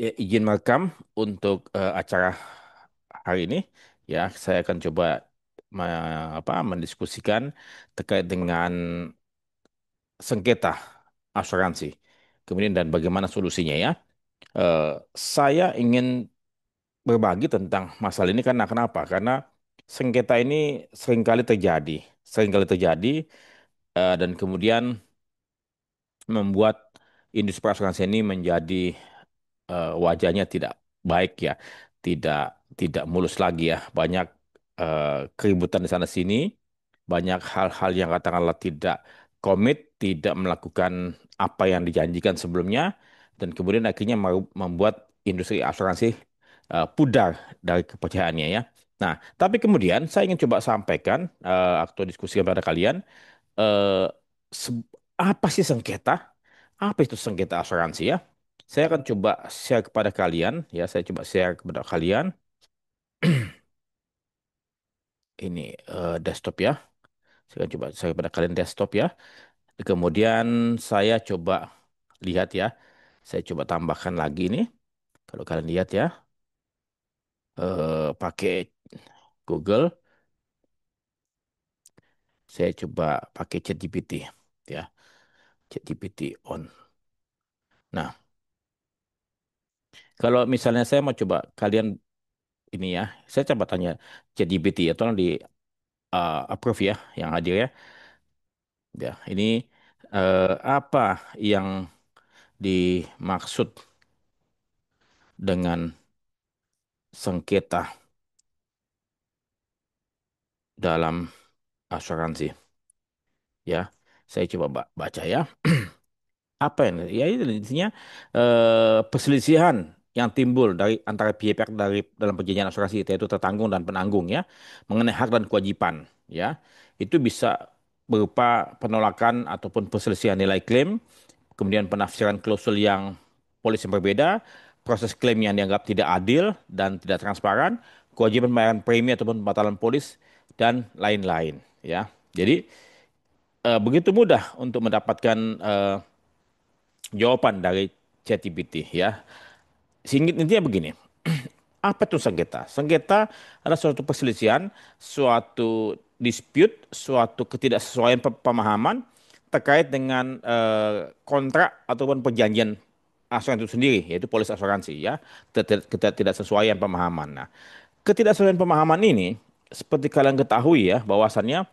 Ya, izin merekam untuk acara hari ini. Ya, saya akan coba mendiskusikan terkait dengan sengketa asuransi. Kemudian dan bagaimana solusinya ya. Eh, saya ingin berbagi tentang masalah ini karena kenapa? Karena sengketa ini seringkali terjadi, seringkali terjadi dan kemudian membuat industri asuransi ini menjadi wajahnya tidak baik ya, tidak tidak mulus lagi ya, banyak keributan di sana sini, banyak hal-hal yang katakanlah tidak komit, tidak melakukan apa yang dijanjikan sebelumnya, dan kemudian akhirnya membuat industri asuransi pudar dari kepercayaannya ya. Nah, tapi kemudian saya ingin coba sampaikan atau diskusikan pada kalian eh, se- apa sih sengketa? Apa itu sengketa asuransi ya? Saya akan coba share kepada kalian ya. Saya coba share kepada kalian ini desktop ya. Saya akan coba share kepada kalian desktop ya. Kemudian saya coba lihat ya. Saya coba tambahkan lagi ini. Kalau kalian lihat ya, pakai Google, saya coba pakai ChatGPT ya. ChatGPT on. Nah, kalau misalnya saya mau coba kalian ini ya, saya coba tanya ChatGPT ya, tolong di approve ya yang hadir ya. Ya, ini apa yang dimaksud dengan sengketa dalam asuransi? Ya, saya coba baca ya. Apa yang ya itu intinya perselisihan yang timbul dari antara pihak-pihak dari dalam perjanjian asuransi yaitu tertanggung dan penanggung ya mengenai hak dan kewajiban ya itu bisa berupa penolakan ataupun perselisihan nilai klaim, kemudian penafsiran klausul yang polis yang berbeda, proses klaim yang dianggap tidak adil dan tidak transparan, kewajiban pembayaran premi ataupun pembatalan polis dan lain-lain ya. Jadi begitu mudah untuk mendapatkan jawaban dari ChatGPT ya. Singkat intinya begini, apa itu sengketa? Sengketa adalah suatu perselisihan, suatu dispute, suatu ketidaksesuaian pemahaman terkait dengan kontrak ataupun perjanjian asuransi itu sendiri, yaitu polis asuransi ya. Ketidaksesuaian pemahaman. Nah, ketidaksesuaian pemahaman ini seperti kalian ketahui ya, bahwasannya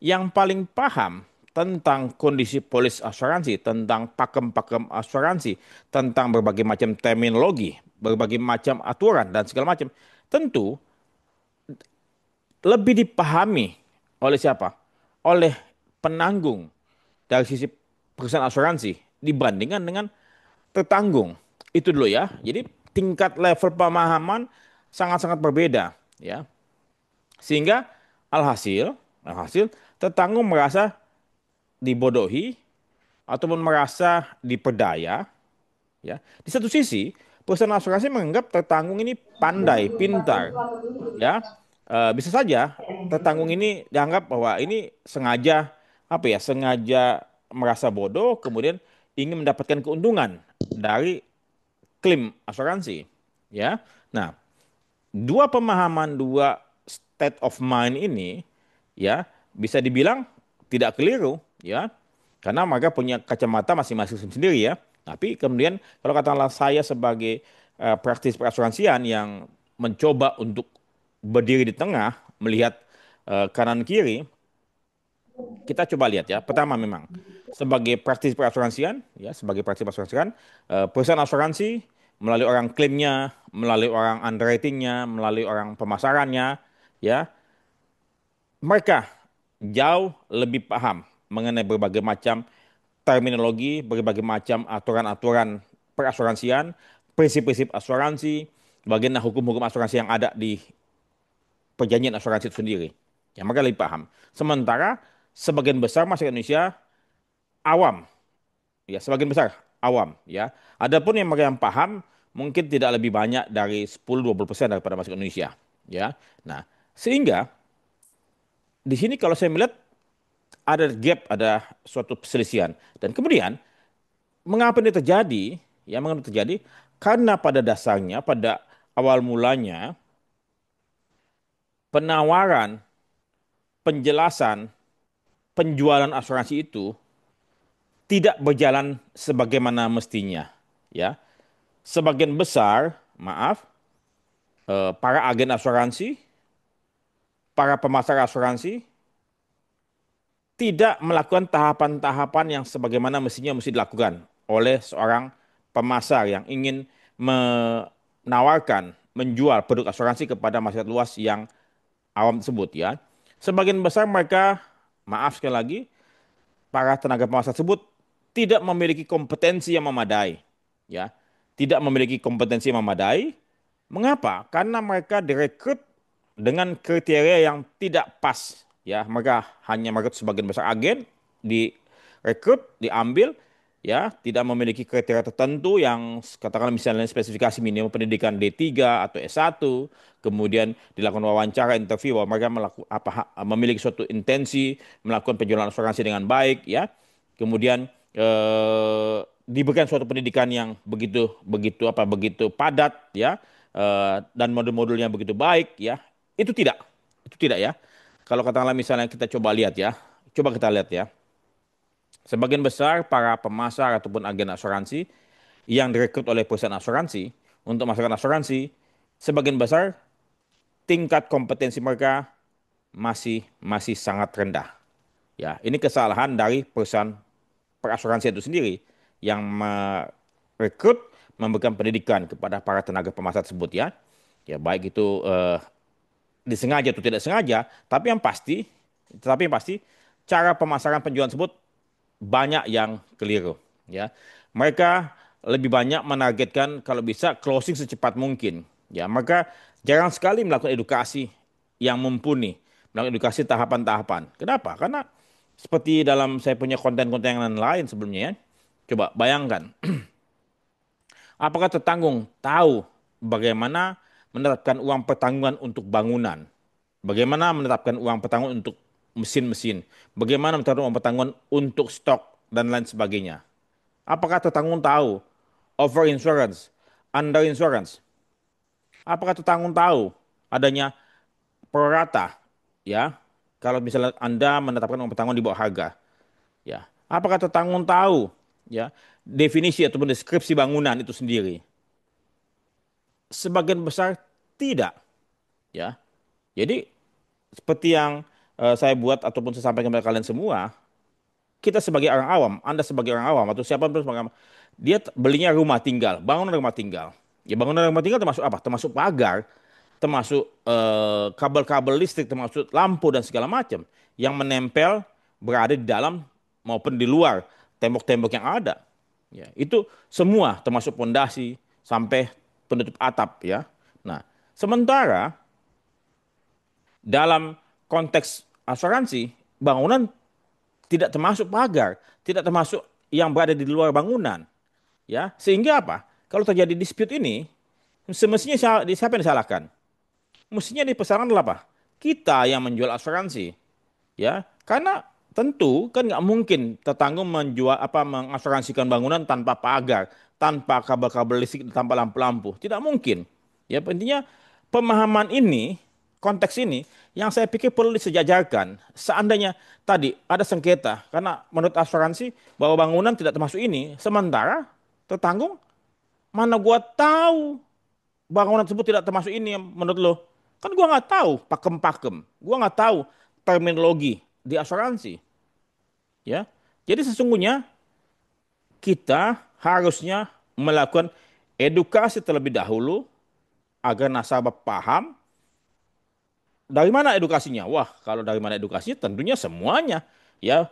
yang paling paham tentang kondisi polis asuransi, tentang pakem-pakem asuransi, tentang berbagai macam terminologi, berbagai macam aturan dan segala macam, tentu lebih dipahami oleh siapa? Oleh penanggung dari sisi perusahaan asuransi dibandingkan dengan tertanggung. Itu dulu ya. Jadi tingkat level pemahaman sangat-sangat berbeda ya. Sehingga alhasil, alhasil tertanggung merasa dibodohi ataupun merasa diperdaya ya. Di satu sisi, perusahaan asuransi menganggap tertanggung ini pandai, pintar ya. Bisa saja tertanggung ini dianggap bahwa ini sengaja apa ya, sengaja merasa bodoh kemudian ingin mendapatkan keuntungan dari klaim asuransi ya. Nah, dua pemahaman, dua state of mind ini ya bisa dibilang tidak keliru ya karena mereka punya kacamata masing-masing sendiri ya. Tapi kemudian kalau katakanlah saya sebagai praktis perasuransian yang mencoba untuk berdiri di tengah melihat kanan kiri, kita coba lihat ya. Pertama memang sebagai praktis perasuransian ya, sebagai praktis perasuransian perusahaan asuransi melalui orang klaimnya, melalui orang underwritingnya, melalui orang pemasarannya ya, mereka jauh lebih paham mengenai berbagai macam terminologi, berbagai macam aturan-aturan perasuransian, prinsip-prinsip asuransi, bagaimana hukum-hukum asuransi yang ada di perjanjian asuransi itu sendiri. Ya, mereka lebih paham. Sementara sebagian besar masyarakat Indonesia awam, ya sebagian besar awam, ya. Adapun yang mereka yang paham mungkin tidak lebih banyak dari 10-20% daripada masyarakat Indonesia, ya. Nah, sehingga di sini kalau saya melihat ada gap, ada suatu perselisihan. Dan kemudian mengapa ini terjadi? Ya, mengapa terjadi? Karena pada dasarnya, pada awal mulanya, penawaran, penjelasan, penjualan asuransi itu tidak berjalan sebagaimana mestinya. Ya, sebagian besar, maaf, para agen asuransi, para pemasar asuransi tidak melakukan tahapan-tahapan yang sebagaimana mestinya mesti dilakukan oleh seorang pemasar yang ingin menawarkan, menjual produk asuransi kepada masyarakat luas yang awam tersebut ya. Sebagian besar mereka, maaf sekali lagi, para tenaga pemasar tersebut tidak memiliki kompetensi yang memadai, ya, tidak memiliki kompetensi yang memadai. Mengapa? Karena mereka direkrut dengan kriteria yang tidak pas, ya. Mereka hanya merekrut sebagian besar agen, direkrut, diambil, ya, tidak memiliki kriteria tertentu yang katakanlah misalnya spesifikasi minimum pendidikan D3 atau S1, kemudian dilakukan wawancara interview bahwa mereka memiliki suatu intensi melakukan penjualan asuransi dengan baik ya. Kemudian diberikan suatu pendidikan yang begitu padat ya, dan modul-modulnya begitu baik ya. Itu tidak. Itu tidak ya. Kalau katakanlah misalnya kita coba lihat ya. Coba kita lihat ya. Sebagian besar para pemasar ataupun agen asuransi yang direkrut oleh perusahaan asuransi untuk masukkan asuransi, sebagian besar tingkat kompetensi mereka masih masih sangat rendah. Ya, ini kesalahan dari perusahaan perasuransi itu sendiri yang merekrut, memberikan pendidikan kepada para tenaga pemasar tersebut ya. Ya baik itu disengaja atau tidak sengaja, tapi yang pasti cara pemasaran penjualan tersebut banyak yang keliru ya. Mereka lebih banyak menargetkan kalau bisa closing secepat mungkin ya. Maka jarang sekali melakukan edukasi yang mumpuni, melakukan edukasi tahapan-tahapan. Kenapa? Karena seperti dalam saya punya konten-konten yang lain sebelumnya ya. Coba bayangkan, apakah tetanggung tahu bagaimana menetapkan uang pertanggungan untuk bangunan? Bagaimana menetapkan uang pertanggungan untuk mesin-mesin? Bagaimana menetapkan uang pertanggungan untuk stok dan lain sebagainya? Apakah tetanggung tahu over insurance, under insurance? Apakah tetanggung tahu adanya prorata? Ya, kalau misalnya Anda menetapkan uang pertanggungan di bawah harga, ya. Apakah tetanggung tahu ya definisi ataupun deskripsi bangunan itu sendiri? Sebagian besar tidak, ya. Jadi seperti yang saya buat ataupun saya sampaikan kepada kalian semua, kita sebagai orang awam, Anda sebagai orang awam atau siapapun sebagai orang awam, dia belinya rumah tinggal, bangunan rumah tinggal. Ya bangunan rumah tinggal termasuk apa? Termasuk pagar, termasuk kabel-kabel listrik, termasuk lampu dan segala macam yang menempel berada di dalam maupun di luar tembok-tembok yang ada. Ya, itu semua termasuk pondasi sampai penutup atap ya. Nah, sementara dalam konteks asuransi, bangunan tidak termasuk pagar, tidak termasuk yang berada di luar bangunan, ya. Sehingga apa? Kalau terjadi dispute ini, semestinya siapa yang disalahkan? Mestinya dipersalahkan adalah apa? Kita yang menjual asuransi, ya. Karena tentu kan nggak mungkin tetangga menjual mengasuransikan bangunan tanpa pagar, tanpa kabel-kabel listrik, tanpa lampu-lampu. Tidak mungkin. Ya, intinya pemahaman ini, konteks ini yang saya pikir perlu disejajarkan. Seandainya tadi ada sengketa karena menurut asuransi bahwa bangunan tidak termasuk ini, sementara tetanggung mana gua tahu bangunan tersebut tidak termasuk ini yang menurut lo. Kan gua nggak tahu pakem-pakem. Gua nggak tahu terminologi di asuransi. Ya. Jadi sesungguhnya kita harusnya melakukan edukasi terlebih dahulu agar nasabah paham dari mana edukasinya. Wah, kalau dari mana edukasinya tentunya semuanya. Ya,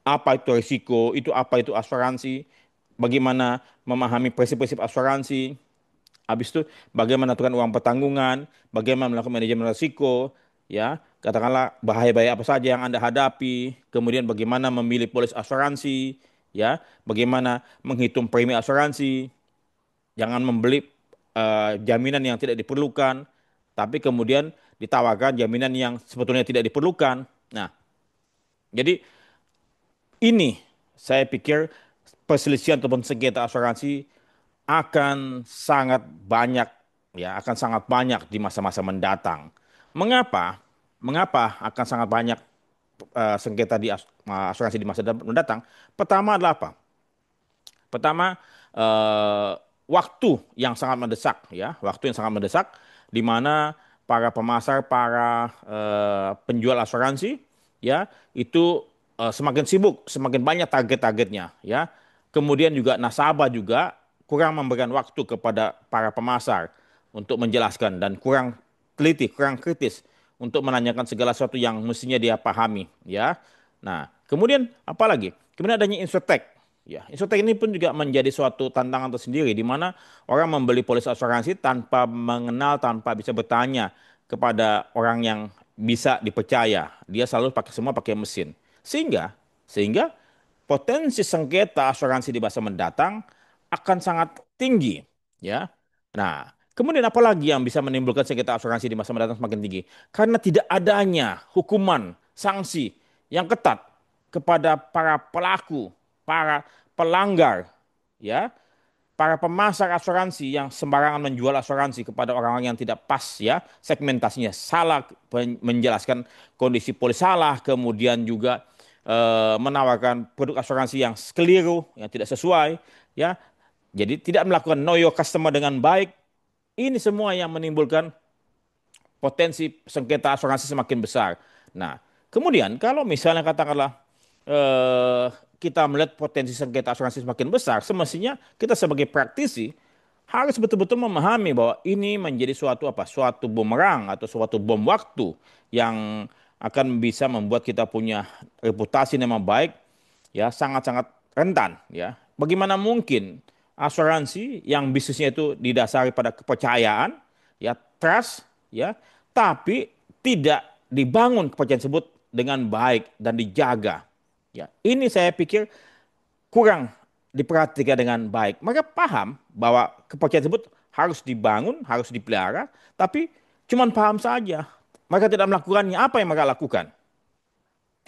apa itu risiko, itu apa itu asuransi, bagaimana memahami prinsip-prinsip asuransi, habis itu bagaimana menentukan uang pertanggungan, bagaimana melakukan manajemen risiko, ya, katakanlah bahaya-bahaya apa saja yang Anda hadapi, kemudian bagaimana memilih polis asuransi, ya, bagaimana menghitung premi asuransi, jangan membeli jaminan yang tidak diperlukan, tapi kemudian ditawarkan jaminan yang sebetulnya tidak diperlukan. Nah, jadi ini saya pikir perselisihan ataupun sengketa asuransi akan sangat banyak, ya, akan sangat banyak di masa-masa mendatang. Mengapa? Mengapa akan sangat banyak sengketa di asuransi di masa mendatang? Pertama adalah apa? Pertama, eh, waktu yang sangat mendesak, ya, waktu yang sangat mendesak, di mana para pemasar, para penjual asuransi, ya, itu semakin sibuk, semakin banyak target-targetnya, ya. Kemudian juga nasabah juga kurang memberikan waktu kepada para pemasar untuk menjelaskan dan kurang teliti, kurang kritis untuk menanyakan segala sesuatu yang mestinya dia pahami, ya. Nah, kemudian apalagi? Kemudian adanya insurtech. Ya, insurtech ini pun juga menjadi suatu tantangan tersendiri di mana orang membeli polis asuransi tanpa mengenal, tanpa bisa bertanya kepada orang yang bisa dipercaya. Dia selalu pakai semua pakai mesin. Sehingga potensi sengketa asuransi di masa mendatang akan sangat tinggi, ya. Nah, kemudian apalagi yang bisa menimbulkan sengketa asuransi di masa mendatang semakin tinggi? Karena tidak adanya hukuman, sanksi yang ketat kepada para pelaku, para pelanggar, ya, para pemasar asuransi yang sembarangan menjual asuransi kepada orang-orang yang tidak pas, ya, segmentasinya salah, menjelaskan kondisi polis salah, kemudian juga menawarkan produk asuransi yang keliru, yang tidak sesuai, ya. Jadi tidak melakukan know your customer dengan baik. Ini semua yang menimbulkan potensi sengketa asuransi semakin besar. Nah, kemudian kalau misalnya katakanlah eh, kita melihat potensi sengketa asuransi semakin besar, semestinya kita sebagai praktisi harus betul-betul memahami bahwa ini menjadi suatu apa? Suatu bumerang atau suatu bom waktu yang akan bisa membuat kita punya reputasi nama baik, ya, sangat-sangat rentan, ya. Bagaimana mungkin asuransi yang bisnisnya itu didasari pada kepercayaan, ya, trust, ya, tapi tidak dibangun kepercayaan tersebut dengan baik dan dijaga. Ya, ini saya pikir kurang diperhatikan dengan baik. Mereka paham bahwa kepercayaan tersebut harus dibangun, harus dipelihara, tapi cuman paham saja. Mereka tidak melakukannya. Apa yang mereka lakukan?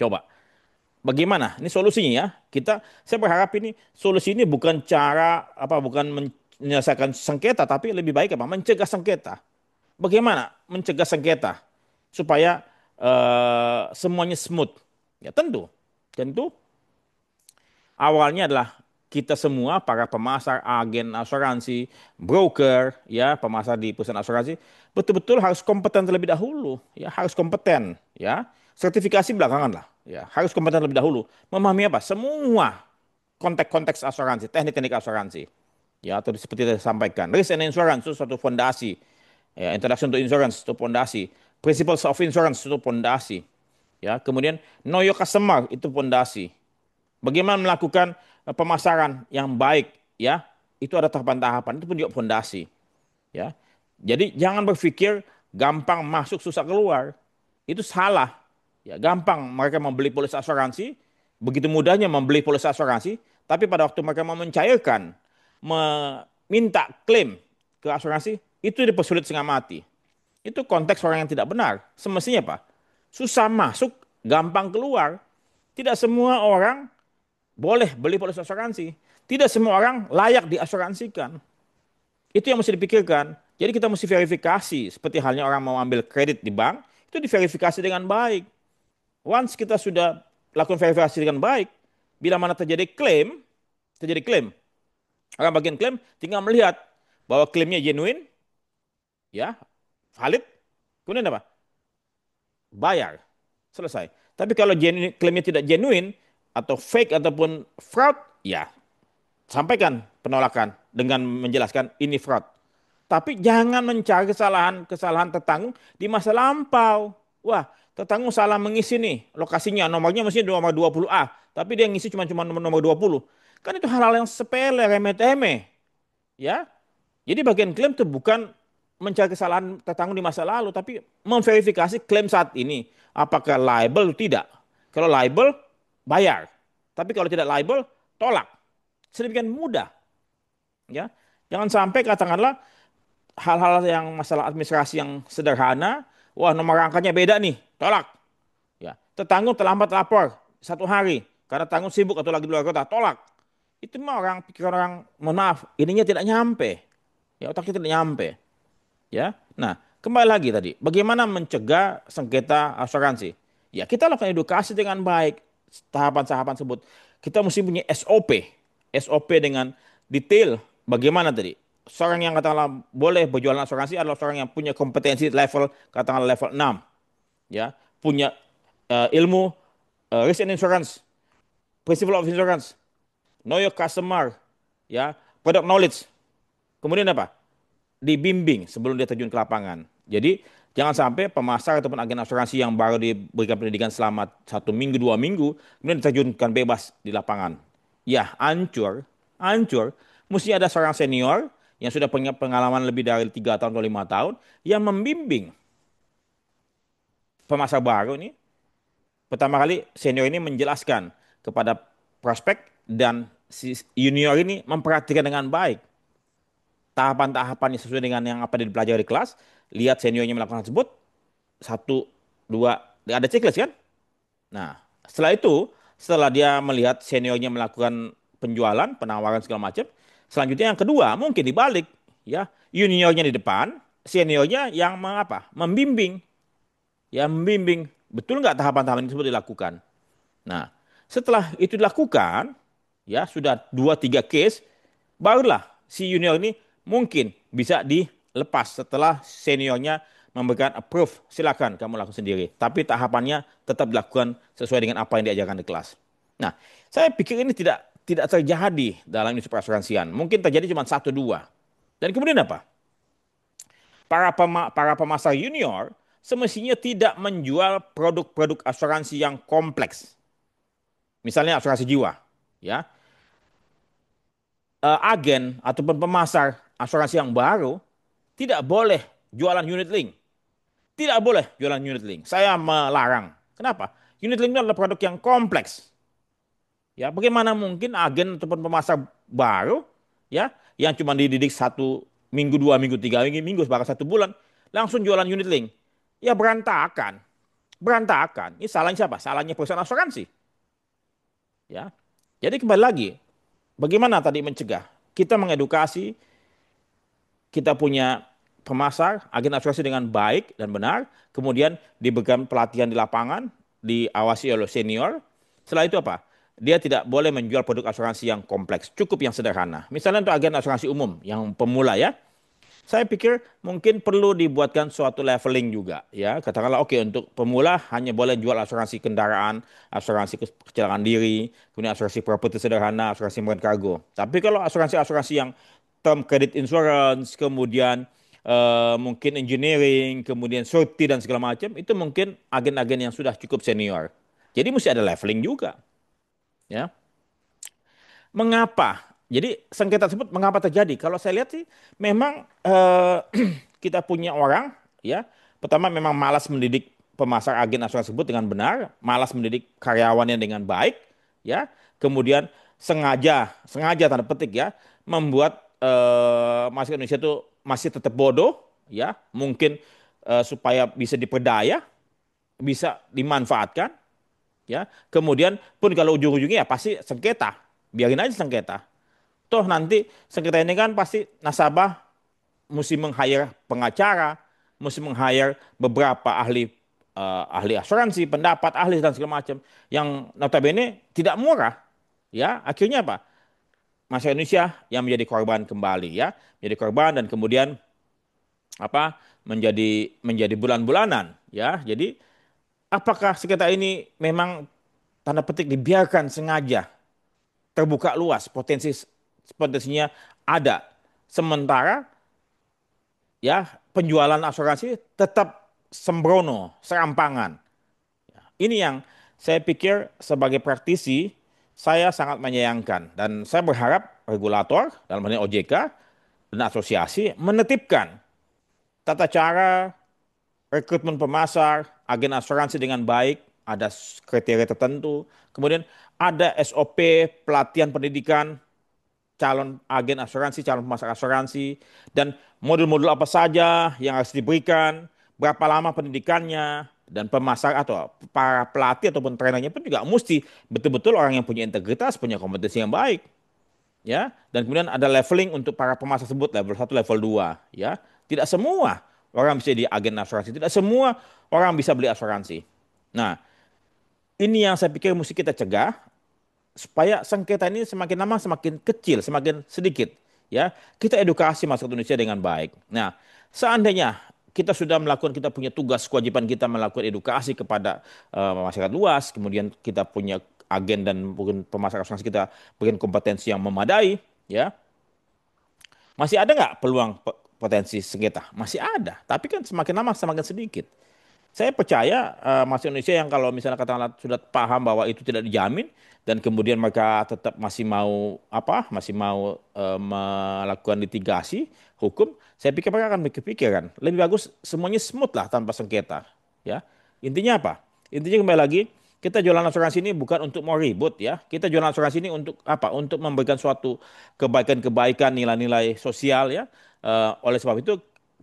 Coba. Bagaimana? Ini solusinya, ya. Saya berharap ini solusi ini bukan cara apa, bukan menyelesaikan sengketa, tapi lebih baik apa? Mencegah sengketa. Bagaimana mencegah sengketa supaya semuanya smooth? Ya tentu, tentu awalnya adalah kita semua para pemasar, agen asuransi, broker, ya, pemasar di perusahaan asuransi betul-betul harus kompeten terlebih dahulu, ya, harus kompeten, ya. Sertifikasi belakangan lah, ya, harus kompeten terlebih dahulu. Memahami apa? Semua konteks-konteks asuransi, teknik-teknik asuransi, ya, atau seperti yang saya sampaikan, risk and insurance itu suatu fondasi, ya, introduction to insurance itu fondasi, principles of insurance itu fondasi, ya, kemudian know your customer itu fondasi. Bagaimana melakukan pemasaran yang baik, ya? Itu ada tahapan-tahapan, itu pun juga fondasi, ya. Jadi jangan berpikir gampang masuk susah keluar. Itu salah. Ya, gampang mereka membeli polis asuransi, begitu mudahnya membeli polis asuransi, tapi pada waktu mereka mau mencairkan, meminta klaim ke asuransi, itu dipersulit setengah mati. Itu konteks orang yang tidak benar. Semestinya apa? Susah masuk, gampang keluar. Tidak semua orang boleh beli polis asuransi. Tidak semua orang layak diasuransikan. Itu yang mesti dipikirkan. Jadi kita mesti verifikasi. Seperti halnya orang mau ambil kredit di bank, itu diverifikasi dengan baik. Once kita sudah lakukan verifikasi dengan baik, bila mana terjadi klaim, orang bagian klaim tinggal melihat bahwa klaimnya genuine, ya, valid, kemudian apa? Bayar. Selesai. Tapi kalau klaimnya tidak genuine, atau fake ataupun fraud, ya sampaikan penolakan dengan menjelaskan ini fraud. Tapi jangan mencari kesalahan tertanggung di masa lampau. Wah, tertanggung salah mengisi nih lokasinya, nomornya mesti nomor 20A, tapi dia ngisi cuma nomor 20. Kan itu hal-hal yang sepele, remeh-temeh, ya. Jadi bagian klaim itu bukan mencari kesalahan tertanggung di masa lalu, tapi memverifikasi klaim saat ini apakah liable atau tidak. Kalau liable, bayar. Tapi kalau tidak liable, tolak. Sedemikian mudah, ya. Jangan sampai katakanlah hal-hal yang masalah administrasi yang sederhana, wah, nomor rangkanya beda nih, tolak. Ya, tertanggung terlambat lapor 1 hari karena tanggung sibuk atau lagi di luar kota, tolak. Itu mah orang pikiran orang, mohon maaf, ininya tidak nyampe. Ya otaknya tidak nyampe. Ya. Nah, kembali lagi tadi, bagaimana mencegah sengketa asuransi? Ya, kita lakukan edukasi dengan baik, tahapan-tahapan tersebut. Kita mesti punya SOP. SOP dengan detail bagaimana tadi. Seorang yang katakanlah boleh berjualan asuransi adalah seorang yang punya kompetensi level katakanlah level 6, ya, punya ilmu risk and insurance, principle of insurance, know your customer, ya, product knowledge. Kemudian apa? Dibimbing sebelum dia terjun ke lapangan. Jadi jangan sampai pemasar ataupun agen asuransi yang baru diberikan pendidikan selama 1 minggu, 2 minggu, kemudian diterjunkan bebas di lapangan. Ya, hancur, hancur. Mesti ada seorang senior yang sudah punya pengalaman lebih dari 3 tahun atau 5 tahun yang membimbing pemasar baru ini. Pertama kali senior ini menjelaskan kepada prospek dan si junior ini memperhatikan dengan baik tahapan-tahapan yang sesuai dengan yang apa yang dipelajari di kelas, lihat seniornya melakukan hal tersebut, satu, dua, ada checklist kan? Nah, setelah itu, setelah dia melihat seniornya melakukan penjualan, penawaran segala macam, selanjutnya yang kedua mungkin dibalik, ya, juniornya di depan, seniornya yang mengapa? Membimbing, ya membimbing. Betul nggak tahapan-tahapan tersebut dilakukan? Nah, setelah itu dilakukan, ya sudah 2 3 case, barulah si junior ini mungkin bisa dilepas setelah seniornya memberikan approve. Silakan kamu lakukan sendiri. Tapi tahapannya tetap dilakukan sesuai dengan apa yang diajarkan di kelas. Nah, saya pikir ini tidak terjadi dalam industri perasuransian. Mungkin terjadi cuma satu dua. Dan kemudian apa? Para pemasar junior semestinya tidak menjual produk-produk asuransi yang kompleks. Misalnya asuransi jiwa, ya. Agen ataupun pemasar asuransi yang baru tidak boleh jualan unit link. Tidak boleh jualan unit link. Saya melarang. Kenapa? Unit link itu adalah produk yang kompleks. Ya, bagaimana mungkin agen ataupun pemasar baru, ya, yang cuma dididik 1 minggu, 2 minggu, 3 minggu, bahkan 1 bulan, langsung jualan unit link? Ya berantakan, berantakan. Ini salahnya siapa? Salahnya perusahaan asuransi. Ya, jadi kembali lagi, bagaimana tadi mencegah? Kita mengedukasi, kita punya pemasar, agen asuransi dengan baik dan benar, kemudian diberikan pelatihan di lapangan, diawasi oleh senior. Setelah itu apa? Dia tidak boleh menjual produk asuransi yang kompleks, cukup yang sederhana. Misalnya untuk agen asuransi umum yang pemula ya, saya pikir mungkin perlu dibuatkan suatu leveling juga ya. Katakanlah oke, untuk pemula hanya boleh jual asuransi kendaraan, asuransi kecelakaan diri, kemudian asuransi properti sederhana, asuransi marine kargo. Tapi kalau asuransi-asuransi yang term credit insurance, kemudian mungkin engineering, kemudian surety dan segala macam, itu mungkin agen-agen yang sudah cukup senior. Jadi mesti ada leveling juga, ya. Mengapa? Jadi sengketa tersebut mengapa terjadi? Kalau saya lihat sih memang kita punya orang, ya. Pertama memang malas mendidik pemasar agen asuransi tersebut dengan benar, malas mendidik karyawannya dengan baik, ya. Kemudian sengaja, sengaja tanda petik ya, membuat masyarakat Indonesia itu masih tetap bodoh, ya. Mungkin supaya bisa diperdaya, bisa dimanfaatkan, ya. Kemudian pun kalau ujung-ujungnya ya pasti sengketa, biarin aja sengketa. Toh nanti sengketa ini kan pasti nasabah mesti meng-hire pengacara, mesti meng-hire beberapa ahli asuransi, pendapat ahli dan segala macam yang notabene tidak murah. Ya, akhirnya apa? Masyarakat Indonesia yang menjadi korban kembali ya, menjadi korban dan kemudian apa? menjadi bulan-bulanan ya. Jadi apakah sengketa ini memang tanda petik dibiarkan sengaja terbuka luas, potensinya ada. Sementara ya penjualan asuransi tetap sembrono, serampangan. Ini yang saya pikir sebagai praktisi saya sangat menyayangkan dan saya berharap regulator dalam hal ini OJK dan asosiasi menetipkan tata cara rekrutmen pemasar, agen asuransi dengan baik, ada kriteria tertentu, kemudian ada SOP pelatihan pendidikan calon agen asuransi, calon pemasar asuransi, dan modul-modul apa saja yang harus diberikan, berapa lama pendidikannya, dan pemasar atau para pelatih ataupun trainernya pun juga mesti betul-betul orang yang punya integritas, punya kompetensi yang baik. ya. Dan kemudian ada leveling untuk para pemasok tersebut, level 1, level 2, ya. Tidak semua orang bisa jadi agen asuransi, tidak semua orang bisa beli asuransi. Nah, ini yang saya pikir mesti kita cegah supaya sengketa ini semakin lama semakin kecil, semakin sedikit, ya. Kita edukasi masyarakat Indonesia dengan baik. Nah, seandainya kita sudah melakukan, kita punya tugas kewajiban kita melakukan edukasi kepada masyarakat luas, kemudian kita punya agen dan mungkin pemasaran asuransi kita berikan kompetensi yang memadai, ya. Masih ada nggak peluang potensi sengketa? Masih ada, tapi kan semakin lama semakin sedikit. Saya percaya masyarakat Indonesia yang kalau misalnya katakanlah sudah paham bahwa itu tidak dijamin dan kemudian mereka tetap masih mau apa, masih mau melakukan litigasi hukum, saya pikir mereka akan berpikiran lebih bagus semuanya smooth lah tanpa sengketa, ya. Intinya apa? Intinya kembali lagi, kita jualan asuransi ini bukan untuk mau ribut, ya. Kita jualan asuransi ini untuk apa? Untuk memberikan suatu kebaikan-kebaikan, nilai-nilai sosial, ya. Oleh sebab itu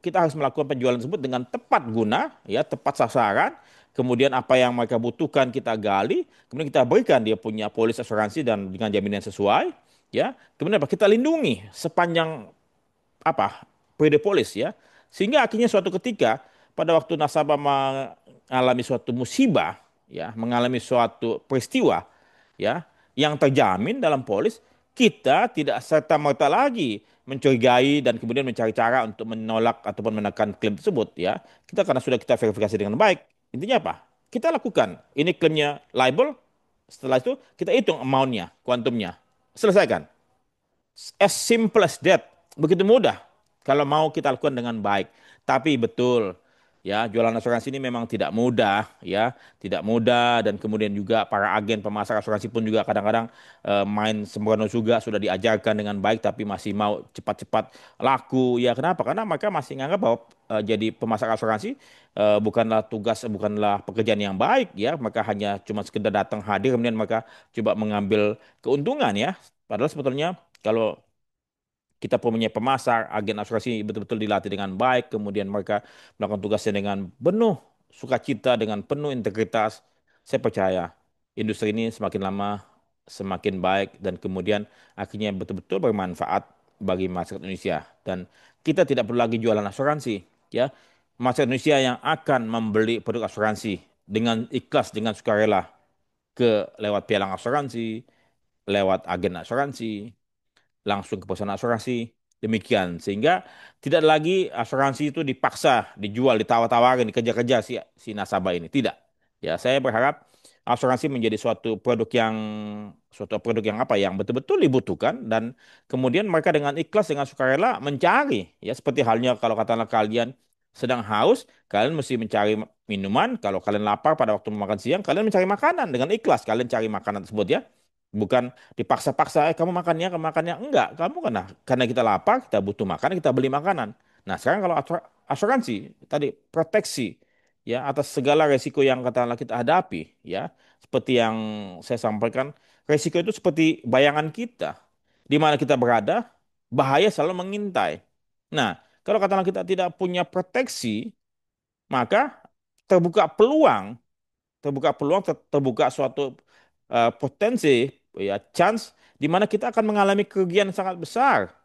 kita harus melakukan penjualan tersebut dengan tepat guna, ya, tepat sasaran. Kemudian apa yang mereka butuhkan kita gali, kemudian kita berikan dia punya polis asuransi dan dengan jaminan yang sesuai, ya. Kemudian apa? Kita lindungi sepanjang apa? Periode polis, ya. Sehingga akhirnya suatu ketika pada waktu nasabah mengalami suatu musibah, ya, mengalami suatu peristiwa, ya, yang terjamin dalam polis, kita tidak serta-merta lagi mencurigai dan kemudian mencari cara untuk menolak ataupun menekan klaim tersebut, ya. Kita karena sudah kita verifikasi dengan baik. Intinya apa? Kita lakukan. Ini klaimnya libel. Setelah itu kita hitung amount-nya, kuantumnya. Selesaikan. As simple as that. Begitu mudah kalau mau kita lakukan dengan baik. Tapi betul, ya, jualan asuransi ini memang tidak mudah, ya, tidak mudah. Dan kemudian juga para agen pemasar asuransi pun juga kadang-kadang main sembrono juga, sudah diajarkan dengan baik tapi masih mau cepat-cepat laku. Ya, kenapa? Karena mereka masih menganggap bahwa jadi pemasar asuransi bukanlah tugas, bukanlah pekerjaan yang baik, ya. Mereka hanya cuma sekedar datang hadir kemudian mereka coba mengambil keuntungan, ya. Padahal sebetulnya kalau kita punya pemasar, agen asuransi betul-betul dilatih dengan baik, kemudian mereka melakukan tugasnya dengan penuh sukacita, dengan penuh integritas. Saya percaya industri ini semakin lama semakin baik dan kemudian akhirnya betul-betul bermanfaat bagi masyarakat Indonesia. Dan kita tidak perlu lagi jualan asuransi, ya. Masyarakat Indonesia yang akan membeli produk asuransi dengan ikhlas, dengan sukarela ke lewat pialang asuransi, lewat agen asuransi, langsung ke perusahaan asuransi. Demikian. Sehingga tidak lagi asuransi itu dipaksa, dijual, ditawar-tawarin, dikejar-kejar si nasabah ini. Tidak. Ya, saya berharap asuransi menjadi suatu produk yang apa yang betul-betul dibutuhkan dan kemudian mereka dengan ikhlas dengan sukarela mencari, ya, seperti halnya kalau katakanlah kalian sedang haus, kalian mesti mencari minuman. Kalau kalian lapar pada waktu makan siang, kalian mencari makanan dengan ikhlas. Kalian cari makanan tersebut, ya. Bukan dipaksa-paksa, kamu makannya. Enggak, kamu karena kita lapar, kita butuh makan, kita beli makanan. Nah, sekarang kalau asuransi, tadi proteksi, ya, atas segala resiko yang katakanlah kita hadapi, ya. Seperti yang saya sampaikan, resiko itu seperti bayangan kita. Di mana kita berada, bahaya selalu mengintai. Nah, kalau katakanlah kita tidak punya proteksi, maka terbuka peluang terbuka suatu potensi, ya, chance di mana kita akan mengalami kerugian yang sangat besar,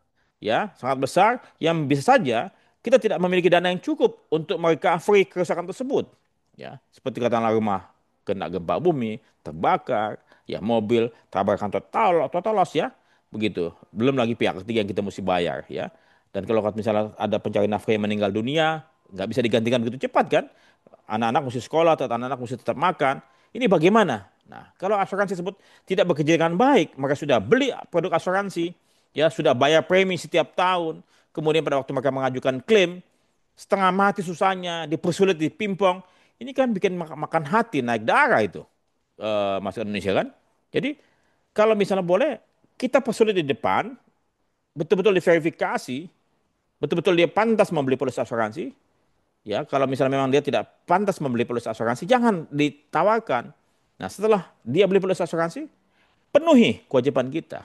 ya, sangat besar yang bisa saja kita tidak memiliki dana yang cukup untuk merecovery kerusakan tersebut, ya, seperti katakanlah rumah kena gempa bumi, terbakar, ya, mobil tabrakan total loss, ya, begitu, belum lagi pihak ketiga yang kita mesti bayar, ya. Dan kalau misalnya ada pencari nafkah yang meninggal dunia, nggak bisa digantikan begitu cepat, kan. Anak-anak mesti sekolah, atau anak-anak mesti tetap makan. Ini bagaimana? Nah, kalau asuransi tersebut tidak bekerja dengan baik, maka sudah beli produk asuransi, ya, sudah bayar premi setiap tahun, kemudian pada waktu mereka mengajukan klaim, setengah mati susahnya, dipersulit, dipimpong, ini kan bikin makan hati, naik darah itu, masyarakat Indonesia, kan. Jadi, kalau misalnya boleh, kita persulit di depan, betul-betul diverifikasi, betul-betul dia pantas membeli polis asuransi. Ya, kalau misalnya memang dia tidak pantas membeli polis asuransi, jangan ditawarkan. Nah, setelah dia beli polis asuransi, penuhi kewajiban kita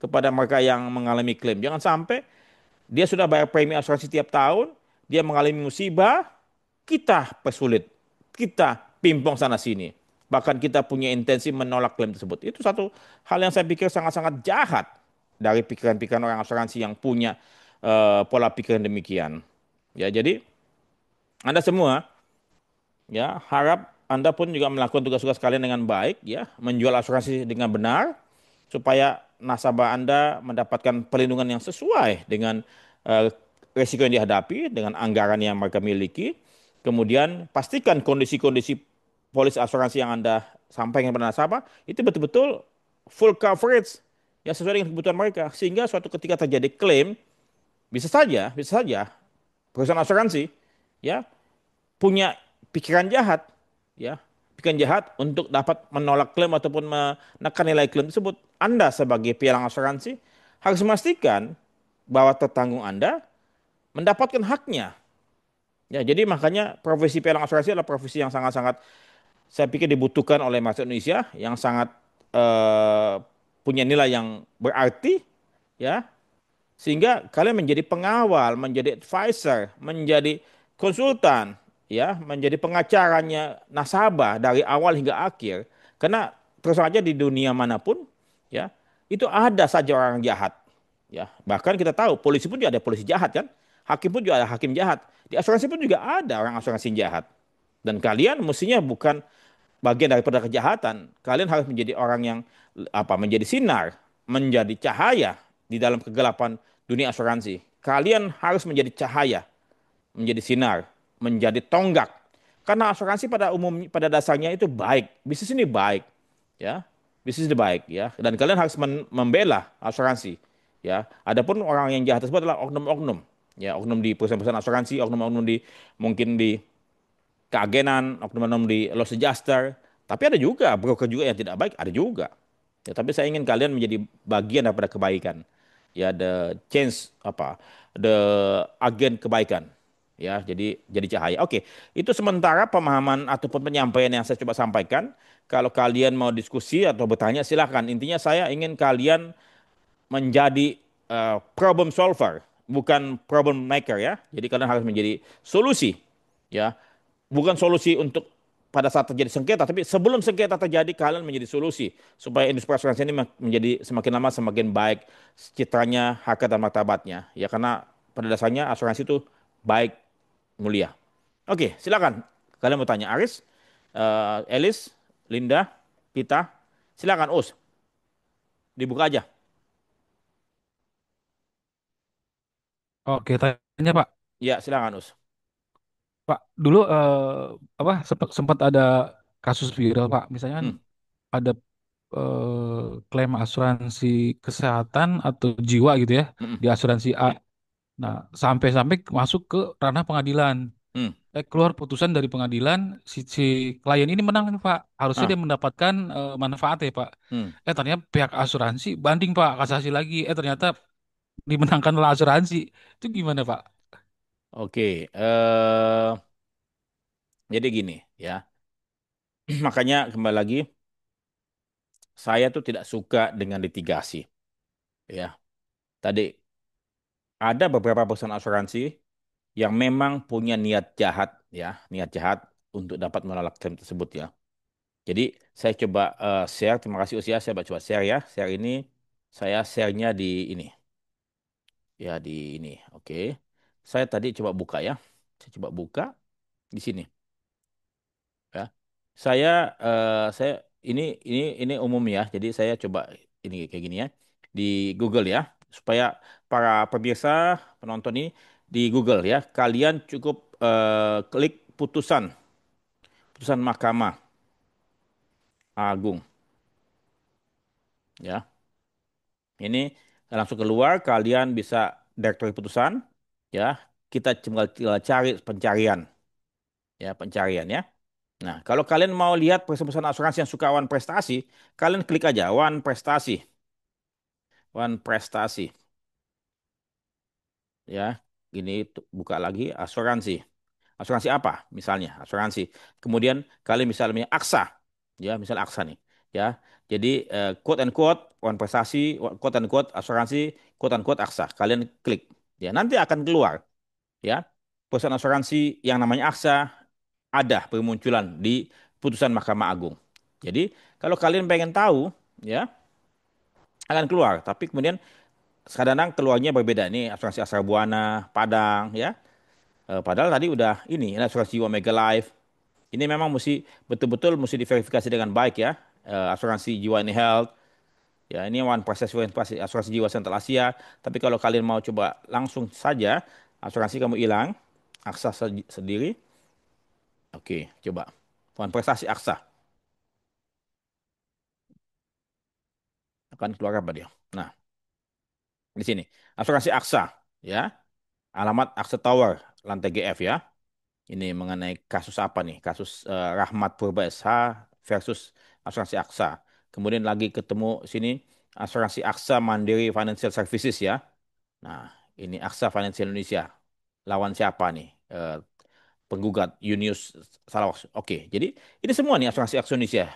kepada mereka yang mengalami klaim. Jangan sampai dia sudah bayar premi asuransi tiap tahun, dia mengalami musibah, kita persulit, kita pimpong sana sini. Bahkan kita punya intensi menolak klaim tersebut. Itu satu hal yang saya pikir sangat-sangat jahat. dari pikiran-pikiran orang asuransi yang punya pola pikir yang demikian. Ya, jadi Anda semua ya harap Anda pun juga melakukan tugas-tugas kalian dengan baik ya, menjual asuransi dengan benar supaya nasabah Anda mendapatkan perlindungan yang sesuai dengan eh, risiko yang dihadapi, dengan anggaran yang mereka miliki. Kemudian pastikan kondisi-kondisi polis asuransi yang Anda sampaikan kepada nasabah itu betul-betul full coverage ya sesuai dengan kebutuhan mereka sehingga suatu ketika terjadi klaim bisa saja perusahaan asuransi ya punya pikiran jahat ya pikiran jahat untuk dapat menolak klaim ataupun menekan nilai klaim tersebut. Anda sebagai pialang asuransi harus memastikan bahwa tertanggung Anda mendapatkan haknya. Ya, jadi makanya profesi pialang asuransi adalah profesi yang sangat-sangat saya pikir dibutuhkan oleh masyarakat Indonesia yang sangat eh, punya nilai yang berarti ya sehingga kalian menjadi pengawal, menjadi advisor, menjadi konsultan, ya, menjadi pengacaranya nasabah dari awal hingga akhir. Karena terus saja di dunia manapun, ya, itu ada saja orang jahat. Ya, bahkan kita tahu polisi pun juga ada polisi jahat kan, hakim pun juga ada hakim jahat. Di asuransi pun juga ada orang asuransi jahat. Dan kalian mestinya bukan bagian daripada kejahatan. Kalian harus menjadi orang yang menjadi sinar, menjadi cahaya di dalam kegelapan dunia asuransi. Kalian harus menjadi cahaya, menjadi sinar, menjadi tonggak. Karena asuransi pada dasarnya itu baik, bisnis ini baik, ya, bisnis ini baik, ya, dan kalian harus membela asuransi, ya. Adapun orang yang jahat tersebut adalah oknum-oknum, ya, oknum di perusahaan-perusahaan asuransi, oknum-oknum di mungkin di keagenan, oknum-oknum di Loss Adjuster. Tapi ada juga broker juga yang tidak baik, ada juga. Ya, tapi saya ingin kalian menjadi bagian daripada kebaikan. Ya, the change the agen kebaikan. Ya, jadi cahaya. Oke, itu sementara pemahaman ataupun penyampaian yang saya coba sampaikan. Kalau kalian mau diskusi atau bertanya silakan. Intinya saya ingin kalian menjadi problem solver, bukan problem maker ya. Jadi kalian harus menjadi solusi, ya. Bukan solusi untuk pada saat terjadi sengketa, tapi sebelum sengketa terjadi kalian menjadi solusi supaya industri asuransi ini menjadi semakin lama semakin baik citranya, harkat dan martabatnya. Ya karena pada dasarnya asuransi itu baik, mulia. Oke, silakan. Kalian mau tanya Aris, Elis, Linda, Pita, silakan Us, dibuka aja. Oke, tanya Pak. Ya, silakan Us. Pak, dulu apa sempat ada kasus viral Pak. Misalnya kan Hmm, ada klaim asuransi kesehatan atau jiwa gitu ya hmm, di asuransi A. Nah, sampai-sampai masuk ke ranah pengadilan. hmm. Keluar putusan dari pengadilan, si klien ini menang nih, Pak. Harusnya Ah, dia mendapatkan manfaat ya Pak. hmm. Ternyata pihak asuransi banding Pak, kasasi lagi. Ternyata dimenangkan oleh asuransi. Itu gimana Pak? Oke. Jadi gini ya. Makanya kembali lagi, saya tuh tidak suka dengan litigasi. Ya, tadi ada beberapa perusahaan asuransi yang memang punya niat jahat, ya, niat jahat untuk dapat menolak klaim tersebut ya. Jadi saya coba share, terima kasih usia, saya coba share ya. Share ini saya share-nya di ini, ya di ini. Oke, saya tadi coba buka ya. Saya coba buka di sini. Ya. Saya ini umum ya. Jadi saya coba ini kayak gini ya di Google ya supaya para pemirsa penonton ini di Google ya. Kalian cukup klik putusan putusan Mahkamah Agung ya. Ini langsung keluar kalian bisa direktori putusan ya. Kita tinggal cari pencarian ya, pencarian ya. Nah, kalau kalian mau lihat perusahaan asuransi yang suka one prestasi, kalian klik aja one prestasi. One prestasi. Ya, ini buka lagi asuransi. Asuransi apa? Misalnya asuransi. Kemudian kalian misalnya Aksa. Ya, misal Aksa nih. Ya, jadi quote and quote one prestasi, quote and quote asuransi, quote and quote Aksa. Kalian klik. Ya, nanti akan keluar. Ya, perusahaan asuransi yang namanya Aksa ada bermunculan di putusan Mahkamah Agung. Jadi kalau kalian pengen tahu, ya akan keluar. Tapi kemudian kadang keluarnya berbeda nih, asuransi Astra Buana, Padang ya. Padahal tadi udah ini asuransi jiwa Mega Life. Ini memang mesti betul-betul mesti diverifikasi dengan baik ya. Asuransi jiwa ini health. Ya, ini One Price Assurance asuransi jiwa Sentral Asia. Tapi kalau kalian mau coba langsung saja asuransi kamu hilang, Aksa sendiri. Oke, coba. One Prestasi Aksa akan keluar apa dia? Nah, di sini asuransi Aksa ya. Alamat Aksa Tower, lantai GF ya. Ini mengenai kasus apa nih? Kasus Rahmat Purba SH versus asuransi Aksa. Kemudian lagi ketemu sini asuransi Aksa Mandiri Financial Services ya. Nah, ini Aksa Financial Indonesia. Lawan siapa nih? Penggugat Yunius Salawas. Oke, jadi ini semua nih asuransi Aksa Indonesia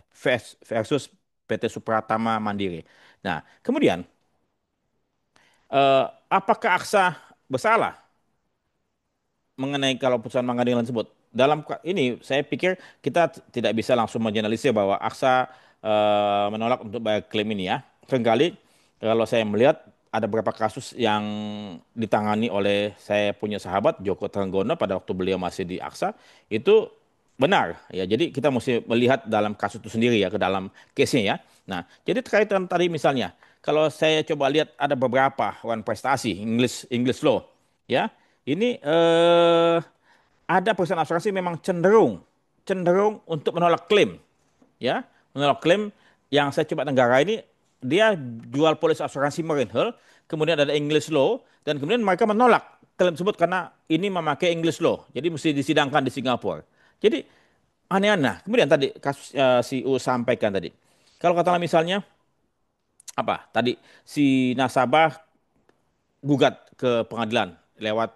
versus PT Supratama Mandiri. Nah, kemudian apakah Aksa bersalah mengenai kalau putusan pengadilan tersebut? Ini saya pikir kita tidak bisa langsung mengeneralisir bahwa Aksa menolak untuk bayar klaim ini ya. Seringkali kalau saya melihat ada beberapa kasus yang ditangani oleh saya punya sahabat Joko Trenggono pada waktu beliau masih di Aksa itu benar ya. Jadi kita mesti melihat dalam kasus itu sendiri ya, ke dalam case-nya ya. Nah, jadi terkait dengan tadi misalnya kalau saya coba lihat ada beberapa one prestasi English law ya. Ini ada perusahaan asuransi memang cenderung cenderung untuk menolak klaim ya, menolak klaim. Yang saya coba negara ini dia jual polis asuransi marine hull, kemudian ada English law, dan kemudian mereka menolak klaim tersebut karena ini memakai English law, jadi mesti disidangkan di Singapura. Jadi aneh-aneh. Kemudian tadi kasus si U sampaikan tadi, kalau katakanlah misalnya apa tadi si nasabah gugat ke pengadilan lewat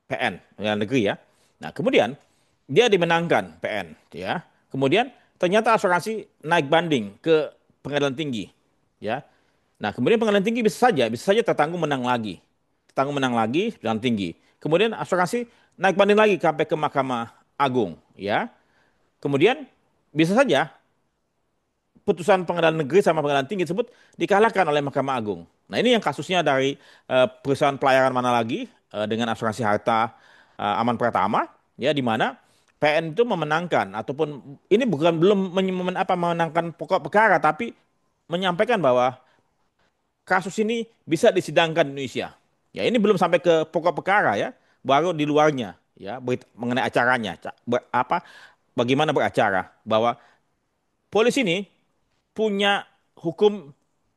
PN, pengadilan negeri ya. Nah, kemudian dia dimenangkan PN ya. Kemudian ternyata asuransi naik banding ke pengadilan tinggi ya. Nah, kemudian pengadilan tinggi bisa saja tertanggung menang lagi. Tertanggung menang lagi pengadilan tinggi. Kemudian asuransi naik banding lagi sampai ke Mahkamah Agung ya. Kemudian bisa saja putusan pengadilan negeri sama pengadilan tinggi tersebut dikalahkan oleh Mahkamah Agung. Nah, ini yang kasusnya dari perusahaan pelayaran mana lagi dengan asuransi harta Aman Pratama ya, di mana PN itu memenangkan ataupun ini bukan belum memenangkan pokok perkara, tapi menyampaikan bahwa kasus ini bisa disidangkan di Indonesia. Ya, ini belum sampai ke pokok perkara ya, baru di luarnya ya, mengenai acaranya, bagaimana beracara bahwa polisi ini punya hukum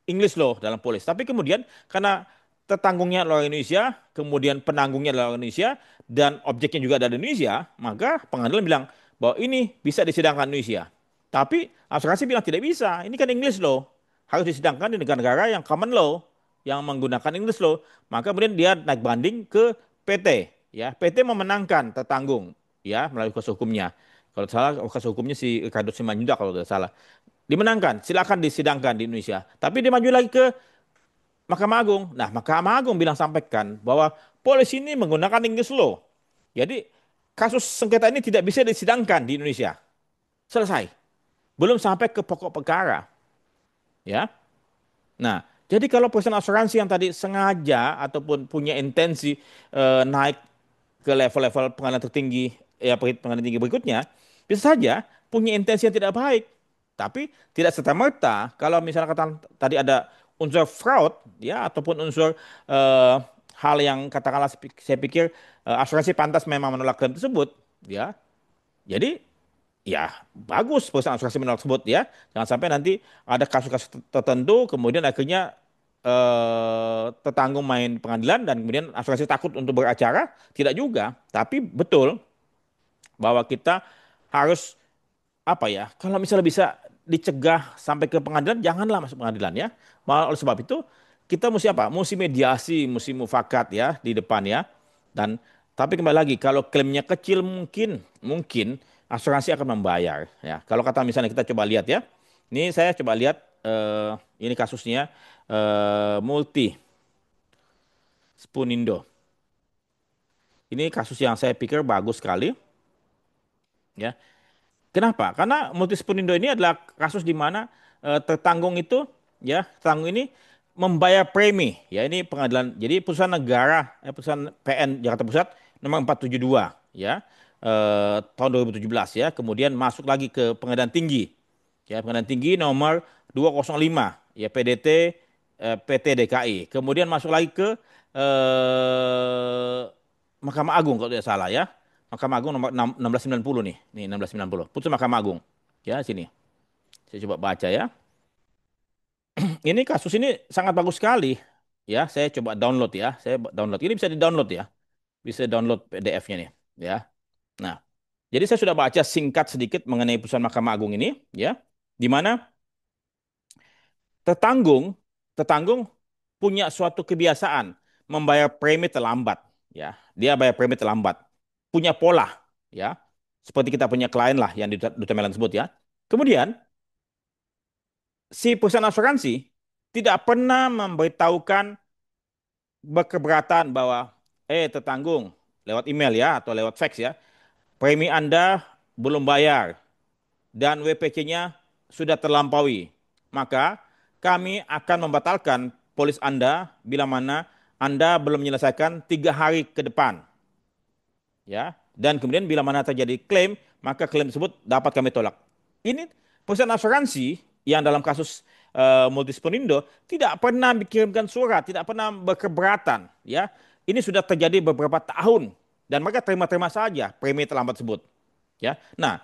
English law dalam polis. Tapi kemudian karena tertanggungnya adalah Indonesia, kemudian penanggungnya adalah Indonesia, dan objeknya juga ada di Indonesia, maka pengadilan bilang bahwa ini bisa disidangkan di Indonesia. Tapi asuransi bilang tidak bisa, ini kan English law. Harus disidangkan di negara-negara yang common law, yang menggunakan English law. Maka kemudian dia naik banding ke PT. Ya, PT memenangkan tertanggung ya melalui kuasa hukumnya. Kalau salah kuasa hukumnya si Ricardo Simanjuntak kalau tidak salah, dimenangkan, silakan disidangkan di Indonesia. Tapi dia maju lagi ke Mahkamah Agung. Nah, Mahkamah Agung bilang sampaikan bahwa polisi ini menggunakan English law. Jadi kasus sengketa ini tidak bisa disidangkan di Indonesia. Selesai. Belum sampai ke pokok perkara, ya. Nah, jadi kalau perusahaan asuransi yang tadi sengaja ataupun punya intensi naik ke level-level pengadilan tertinggi, ya pengadilan tinggi berikutnya, bisa saja punya intensi yang tidak baik. Tapi tidak serta-merta kalau misalnya kata tadi ada unsur fraud ya ataupun unsur eh, hal yang katakanlah saya pikir asuransi pantas memang menolak klaim tersebut ya. Jadi ya bagus perusahaan asuransi menolak tersebut ya. Jangan sampai nanti ada kasus-kasus tertentu kemudian akhirnya tertanggung main pengadilan dan kemudian asuransi takut untuk beracara. Tidak juga. Tapi betul bahwa kita harus apa ya, kalau misalnya bisa dicegah sampai ke pengadilan, janganlah masuk pengadilan ya. Malah oleh sebab itu kita mesti apa? Mesti mediasi, mesti mufakat ya di depan ya. Dan tapi kembali lagi kalau klaimnya kecil mungkin mungkin asuransi akan membayar ya. Kalau kata misalnya kita coba lihat ya. Ini saya coba lihat ini kasusnya Multi Spunindo. Ini kasus yang saya pikir bagus sekali ya. Kenapa? Karena Multispunindo ini adalah kasus di mana tertanggung itu ya, tertanggung ini membayar premi. Ya, ini pengadilan. Jadi putusan negara, putusan PN Jakarta Pusat nomor 472 ya. Tahun 2017 ya. Kemudian masuk lagi ke pengadilan tinggi. Ya, pengadilan tinggi nomor 205 ya PDT PT DKI. Kemudian masuk lagi ke Mahkamah Agung kalau tidak salah ya. Mahkamah Agung nomor 1690 nih. Nih 1690. Putusan Mahkamah Agung. Ya, sini. Saya coba baca ya. Ini kasus ini sangat bagus sekali. Ya, saya coba download ya. Saya download. Ini bisa di-download ya. Bisa download PDF-nya nih, ya. Nah, jadi saya sudah baca singkat sedikit mengenai putusan Mahkamah Agung ini, ya. Di mana tetanggung tetanggung punya suatu kebiasaan membayar premi terlambat, ya. Dia bayar premi terlambat. Punya pola, ya. Seperti kita punya klien lah yang di Duta Melan sebut ya. Kemudian si perusahaan asuransi tidak pernah memberitahukan berkeberatan bahwa tetanggung lewat email ya atau lewat fax ya, premi Anda belum bayar dan WPC-nya sudah terlampaui. Maka kami akan membatalkan polis Anda bila mana Anda belum menyelesaikan 3 hari ke depan. Ya, dan kemudian bila mana terjadi klaim, maka klaim tersebut dapat kami tolak. Ini perusahaan asuransi yang dalam kasus Multisponindo tidak pernah dikirimkan surat, tidak pernah berkeberatan, ya. Ini sudah terjadi beberapa tahun dan mereka terima-terima saja premi terlambat tersebut, ya. Nah,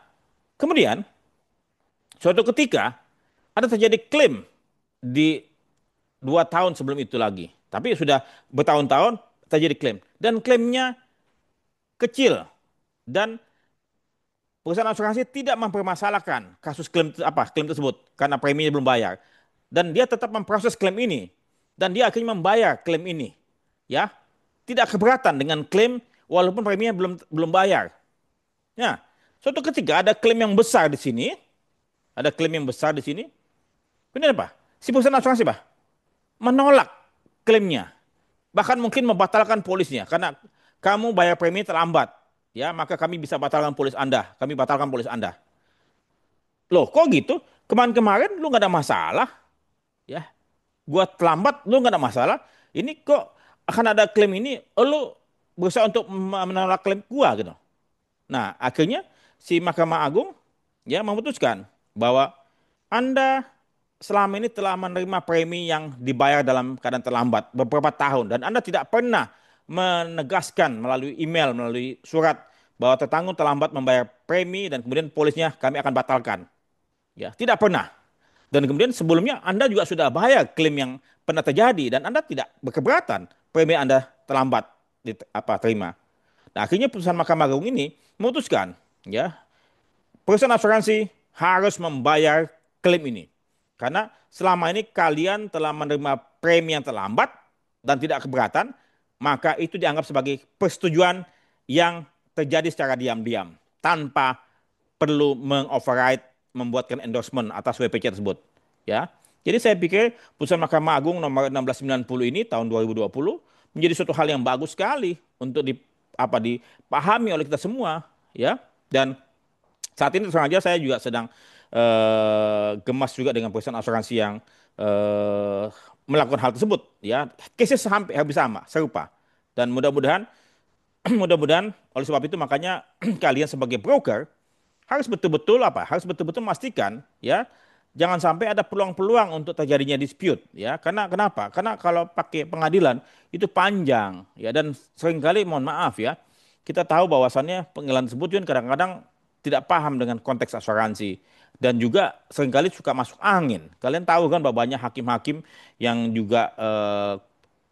kemudian suatu ketika ada terjadi klaim di 2 tahun sebelum itu lagi, tapi sudah bertahun-tahun terjadi klaim dan klaimnya kecil dan perusahaan asuransi tidak mempermasalahkan kasus klaim tersebut karena preminya belum bayar dan dia tetap memproses klaim ini dan dia akhirnya membayar klaim ini ya tidak keberatan dengan klaim walaupun preminya belum belum bayar. Ya, suatu ketika ada klaim yang besar di sini, ada klaim yang besar di sini. Benar apa? Si perusahaan asuransi bah menolak klaimnya, bahkan mungkin membatalkan polisnya karena kamu bayar premi terlambat, ya maka kami bisa batalkan polis Anda, kami batalkan polis Anda. Loh, kok gitu? Kemarin-kemarin lu nggak ada masalah, ya. Gua terlambat, lu nggak ada masalah. Ini kok akan ada klaim ini, lu berusaha untuk menolak klaim gua gitu. Nah, akhirnya si Mahkamah Agung ya memutuskan bahwa Anda selama ini telah menerima premi yang dibayar dalam keadaan terlambat beberapa tahun dan Anda tidak pernah menegaskan melalui email, melalui surat bahwa tetanggung terlambat membayar premi dan kemudian polisnya kami akan batalkan. Ya, tidak pernah. Dan kemudian sebelumnya Anda juga sudah bayar klaim yang pernah terjadi dan Anda tidak berkeberatan premi Anda terlambat terima. Nah, akhirnya putusan Mahkamah Agung ini memutuskan ya, perusahaan asuransi harus membayar klaim ini. Karena selama ini kalian telah menerima premi yang terlambat dan tidak keberatan, maka itu dianggap sebagai persetujuan yang terjadi secara diam-diam tanpa perlu mengoverride membuatkan endorsement atas WPC tersebut. Ya. Jadi saya pikir putusan Mahkamah Agung nomor 1690 ini tahun 2020 menjadi suatu hal yang bagus sekali untuk dipahami oleh kita semua, ya. Dan saat ini terus saja saya juga sedang gemas juga dengan perusahaan asuransi yang eh, melakukan hal tersebut, ya. Cases hampir sama, serupa. Dan mudah-mudahan mudah-mudahan oleh sebab itu makanya kalian sebagai broker harus betul-betul harus betul-betul memastikan ya jangan sampai ada peluang-peluang untuk terjadinya dispute ya karena kenapa? Karena kalau pakai pengadilan itu panjang ya dan seringkali mohon maaf ya kita tahu bahwasannya pengadilan tersebut kan kadang-kadang tidak paham dengan konteks asuransi dan juga seringkali suka masuk angin. Kalian tahu kan bahwa banyak hakim-hakim yang juga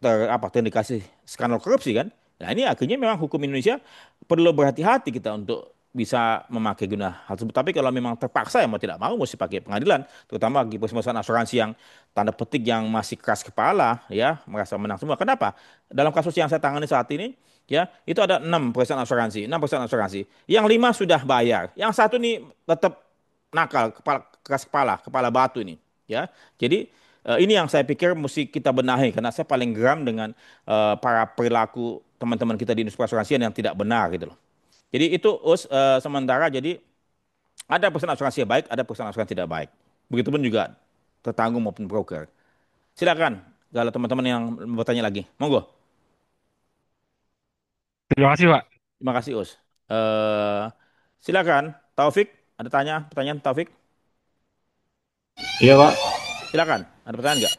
terindikasi skandal korupsi kan. Nah ini akhirnya memang hukum Indonesia perlu berhati-hati kita untuk bisa memakai guna hal tersebut. Tapi kalau memang terpaksa ya mau tidak mau mesti pakai pengadilan, terutama bagi perusahaan asuransi yang tanda petik yang masih keras kepala ya merasa menang semua. Kenapa? Dalam kasus yang saya tangani saat ini ya itu ada 6 perusahaan asuransi, 6 perusahaan asuransi. Yang 5 sudah bayar, yang satu nih tetap nakal, keras kepala, kepala batu ini ya. Jadi ini yang saya pikir mesti kita benahi karena saya paling geram dengan para perilaku teman-teman kita di industri asuransian yang tidak benar gitu loh. Jadi itu sementara jadi ada perusahaan asuransi yang baik, ada perusahaan asuransi tidak baik. Begitupun juga tetanggung maupun broker. Silakan Kalau teman-teman yang bertanya lagi, monggo. Terima kasih, Pak. Terima kasih Us. Eh, Silakan, Taufik. Ada pertanyaan Taufik? Iya Pak, Silakan. Ada pertanyaan nggak?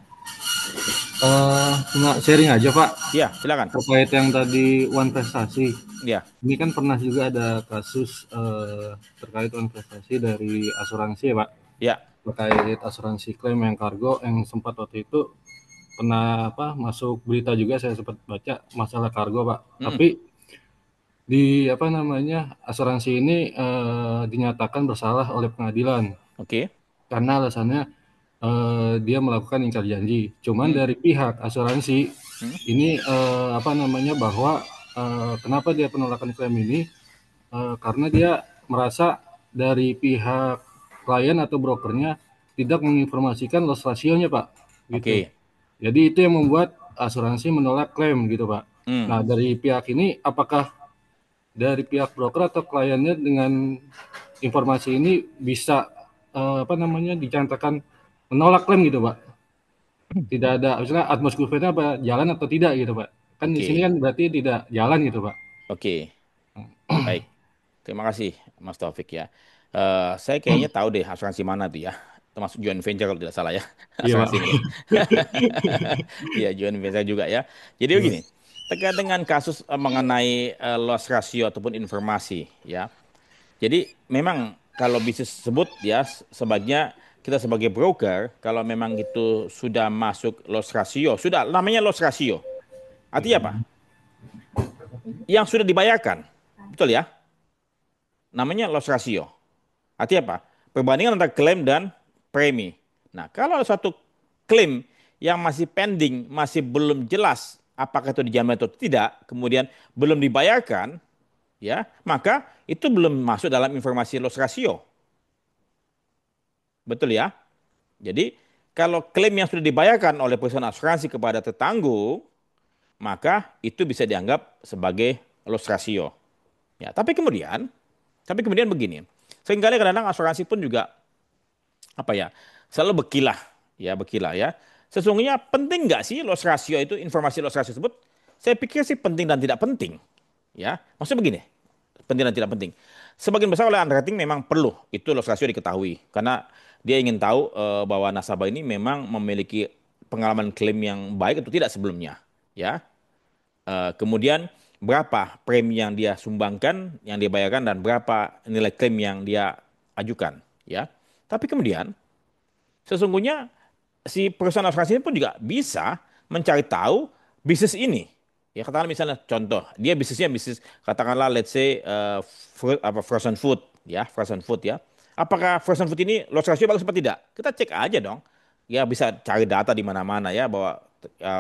cuma sharing aja Pak Iya, silakan. terkait yang tadi One Prestasi. Iya, Ini kan pernah juga ada kasus terkait One Prestasi dari asuransi ya Pak, iya. terkait asuransi klaim yang kargo yang sempat waktu itu pernah masuk berita juga saya sempat baca masalah kargo Pak. Mm-mm. Tapi di asuransi ini dinyatakan bersalah oleh pengadilan Oke. karena alasannya dia melakukan ingkar janji. Cuman Mm, dari pihak asuransi mm. ini bahwa kenapa dia penolakan klaim ini karena dia merasa dari pihak klien atau brokernya tidak menginformasikan loss rasionya Pak gitu. Oke. Jadi itu yang membuat asuransi menolak klaim gitu Pak. Mm. Nah dari pihak ini apakah dari pihak broker atau kliennya dengan informasi ini bisa dicantakan menolak klaim gitu Pak? Tidak ada misalnya atmosfernya apa jalan atau tidak gitu Pak, kan di sini Oke. kan berarti tidak jalan gitu Pak. Oke. Baik. Terima kasih Mas Taufik ya. Saya kayaknya tahu deh asuransi mana tuh ya. Termasuk joint venture kalau tidak salah ya. Iya Pak. Asuransi ini ya. Iya, joint venture juga ya. Jadi Iya, begini, terkait dengan kasus mengenai loss ratio ataupun informasi ya. Jadi memang kalau bisnis tersebut ya sebaiknya kita sebagai broker kalau memang itu sudah masuk loss ratio, sudah namanya loss ratio. Artinya apa? Yang sudah dibayarkan. Betul ya? Namanya loss ratio. Artinya apa? Perbandingan antara klaim dan premi. Nah, kalau ada satu klaim yang masih pending, masih belum jelas apakah itu dijamin atau tidak, kemudian belum dibayarkan, ya, maka itu belum masuk dalam informasi loss ratio. Betul ya? Jadi, kalau klaim yang sudah dibayarkan oleh perusahaan asuransi kepada tetanggung, maka itu bisa dianggap sebagai loss ratio. Ya, tapi kemudian begini. Seringkali kadang-kadang asuransi pun juga apa ya? Selalu bekilah ya. Sesungguhnya penting nggak sih loss ratio itu informasi loss ratio tersebut? Saya pikir sih penting dan tidak penting. Ya, maksudnya begini, penting dan tidak penting. Sebagian besar oleh underwriting memang perlu itu loss ratio diketahui karena dia ingin tahu bahwa nasabah ini memang memiliki pengalaman klaim yang baik atau tidak sebelumnya, ya. Kemudian berapa premi yang dia sumbangkan, yang dia bayarkan dan berapa nilai klaim yang dia ajukan, ya. Tapi kemudian sesungguhnya si perusahaan asuransi ini pun juga bisa mencari tahu bisnis ini. Ya katakanlah misalnya contoh, dia bisnisnya bisnis katakanlah let's say frozen food ya, frozen food ya. Apakah frozen food ini loss ratio bagus atau tidak? Kita cek aja dong. Ya bisa cari data di mana-mana ya bahwa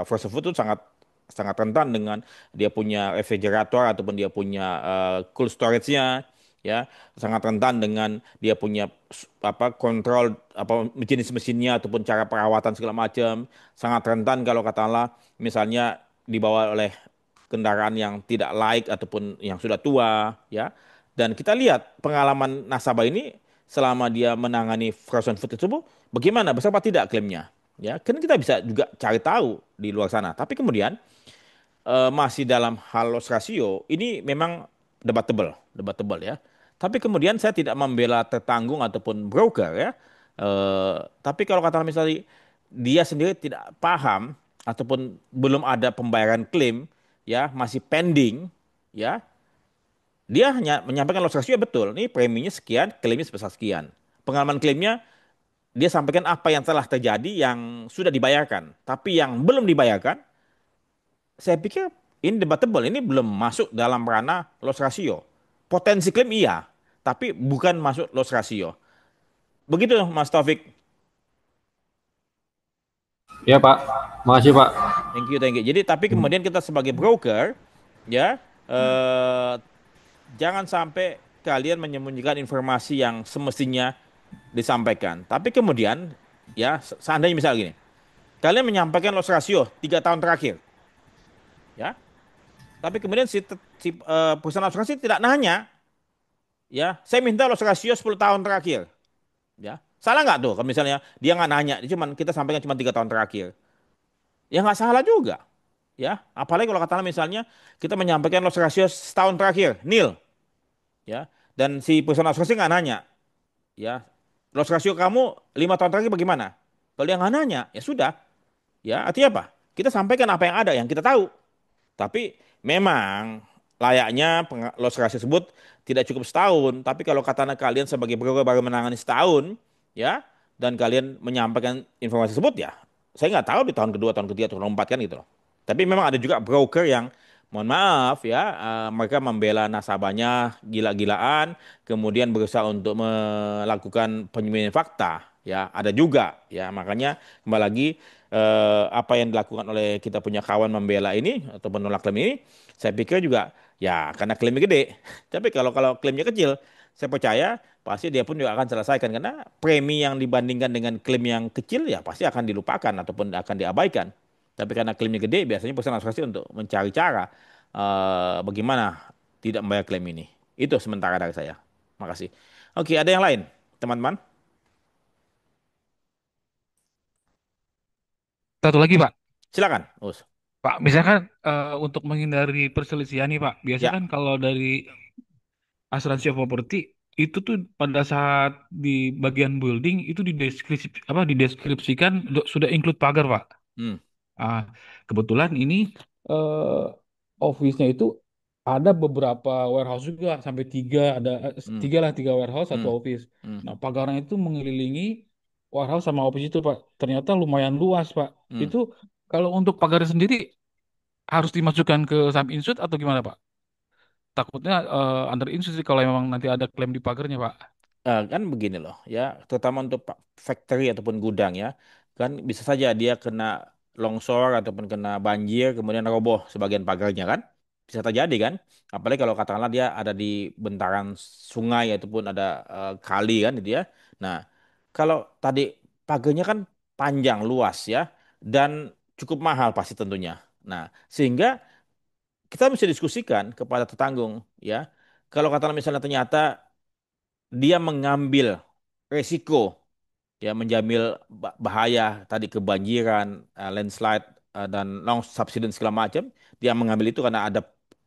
frozen food itu sangat sangat rentan dengan dia punya refrigerator ataupun dia punya cold storage-nya ya sangat rentan dengan dia punya kontrol jenis mesinnya ataupun cara perawatan segala macam sangat rentan kalau katakanlah misalnya dibawa oleh kendaraan yang tidak laik ataupun yang sudah tua ya dan kita lihat pengalaman nasabah ini selama dia menangani frozen food tersebut bagaimana besar apa tidak klaimnya ya kan kita bisa juga cari tahu di luar sana tapi kemudian masih dalam hal loss ratio ini memang debatable, debatable ya. Tapi kemudian saya tidak membela tertanggung ataupun broker ya. Tapi kalau kata misalnya dia sendiri tidak paham ataupun belum ada pembayaran klaim ya masih pending ya dia hanya menyampaikan loss ratio betul ini preminya sekian klaimnya sebesar sekian pengalaman klaimnya dia sampaikan apa yang telah terjadi yang sudah dibayarkan tapi yang belum dibayarkan saya pikir ini debatable. Ini belum masuk dalam ranah loss ratio. Potensi klaim iya, tapi bukan masuk loss ratio. Begitu Mas Taufik. Iya Pak, makasih Pak. Thank you, thank you. Jadi tapi kemudian kita sebagai broker, ya jangan sampai kalian menyembunyikan informasi yang semestinya disampaikan. Tapi kemudian, ya seandainya misal gini, kalian menyampaikan loss ratio 3 tahun terakhir, ya. Tapi kemudian si perusahaan asuransi tidak nanya, ya saya minta loss ratio 10 tahun terakhir. Ya, salah nggak tuh kalau misalnya dia nggak nanya, dia cuman kita sampaikan cuma 3 tahun terakhir. Ya nggak salah juga. Ya, apalagi kalau katakanlah misalnya kita menyampaikan loss ratio setahun terakhir, nil, ya. Dan si perusahaan asuransi nggak nanya, ya. Loss ratio kamu 5 tahun terakhir bagaimana? Kalau dia nggak nanya, ya sudah. Ya, artinya apa? Kita sampaikan apa yang ada, yang kita tahu. Tapi memang layaknya loss ratio tersebut tidak cukup setahun. Tapi kalau katakanlah kalian sebagai broker baru menangani setahun, ya, dan kalian menyampaikan informasi tersebut, ya, saya nggak tahu di tahun kedua, tahun ketiga, tahun keempat kan gitu loh. Tapi memang ada juga broker yang, mohon maaf ya, mereka membela nasabahnya gila-gilaan, kemudian berusaha untuk melakukan penyembunyian fakta, ya, ada juga, ya, makanya kembali lagi apa yang dilakukan oleh kita punya kawan membela ini atau menolak klaim ini, saya pikir juga ya karena klaimnya gede. Tapi kalau kalau klaimnya kecil, saya percaya pasti dia pun juga akan selesaikan karena premi yang dibandingkan dengan klaim yang kecil ya pasti akan dilupakan ataupun akan diabaikan. Tapi karena klaimnya gede, biasanya perusahaan asuransi untuk mencari cara bagaimana tidak membayar klaim ini. Itu sementara dari saya. Makasih. Oke, ada yang lain, teman-teman? Satu lagi Pak. Silakan, Us. Pak, misalkan untuk menghindari perselisihan nih Pak, biasanya Ya. kan kalau dari asuransi properti itu tuh pada saat di bagian building itu dideskripsikan sudah include pagar Pak. Hmm, Ah, kebetulan ini eh, office-nya itu ada beberapa warehouse juga sampai tiga, ada hmm, tiga warehouse satu hmm, office. hmm, Nah pagarnya itu mengelilingi warehouse sama office itu Pak. Ternyata lumayan luas Pak. hmm. Itu kalau untuk pagarnya sendiri harus dimasukkan ke sum insured atau gimana Pak? Takutnya under insured sih kalau memang nanti ada klaim di pagarnya Pak. Kan begini loh ya, terutama untuk factory ataupun gudang ya, kan bisa saja dia kena longsor ataupun kena banjir kemudian roboh sebagian pagarnya kan, bisa terjadi kan, apalagi kalau katakanlah dia ada di bentaran sungai ataupun ada kali kan itu ya. Nah, kalau tadi pagarnya kan panjang luas ya dan cukup mahal pasti tentunya. Nah, sehingga kita mesti diskusikan kepada tetanggung ya. Kalau katakanlah misalnya ternyata dia mengambil resiko ya menjamil bahaya tadi kebanjiran, landslide dan long subsidence segala macam, dia mengambil itu karena ada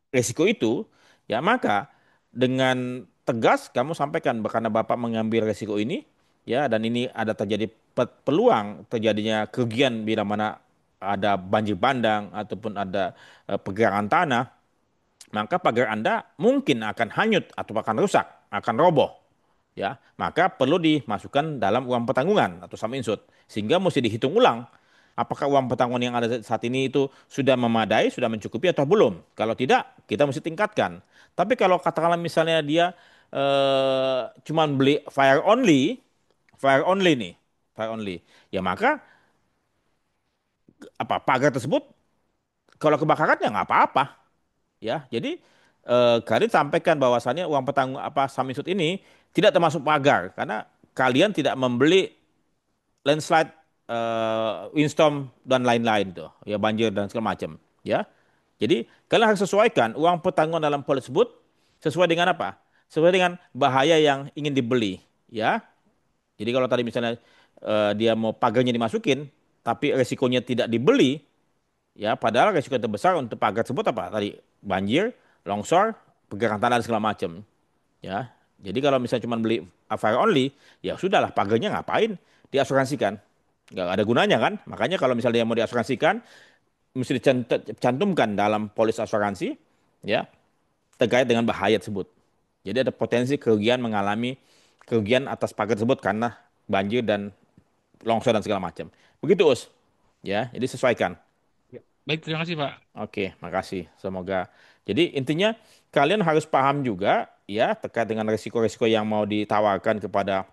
resiko itu, ya maka dengan tegas kamu sampaikan karena Bapak mengambil resiko ini, ya dan ini ada terjadi peluang terjadinya kerugian bila mana ada banjir bandang ataupun ada pergerakan tanah, maka pagar Anda mungkin akan hanyut atau akan rusak, akan roboh. Ya, maka perlu dimasukkan dalam uang pertanggungan atau sum insured sehingga mesti dihitung ulang apakah uang pertanggungan yang ada saat ini itu sudah memadai, sudah mencukupi atau belum. Kalau tidak, kita mesti tingkatkan. Tapi kalau katakanlah misalnya dia cuman beli fire only nih, fire only. Ya maka apa pagar tersebut kalau kebakaran ya nggak apa-apa. Ya, jadi kalian sampaikan bahwasannya uang petanggung apa Samsung ini tidak termasuk pagar karena kalian tidak membeli landslide, windstorm dan lain-lain tuh, ya banjir dan segala macam, ya. Jadi kalian harus sesuaikan uang petanggungan dalam polis tersebut sesuai dengan apa? Sesuai dengan bahaya yang ingin dibeli, ya. Jadi kalau tadi misalnya dia mau pagarnya dimasukin, tapi resikonya tidak dibeli, ya, padahal resiko terbesar untuk pagar tersebut apa? Tadi banjir, longsor, pergerakan tanah dan segala macam. Ya. Jadi kalau misalnya cuma beli fire only, ya sudahlah pagarnya ngapain? Diasuransikan. Nggak ada gunanya kan? Makanya kalau misalnya dia mau diasuransikan, mesti dicantumkan dalam polis asuransi, ya, terkait dengan bahaya tersebut. Jadi ada potensi kerugian mengalami kerugian atas pagar tersebut karena banjir dan longsor dan segala macam. Begitu, Us. Ya, jadi sesuaikan. Ya. Baik, terima kasih Pak. Oke, makasih. Semoga. Jadi intinya kalian harus paham juga ya terkait dengan risiko-risiko yang mau ditawarkan kepada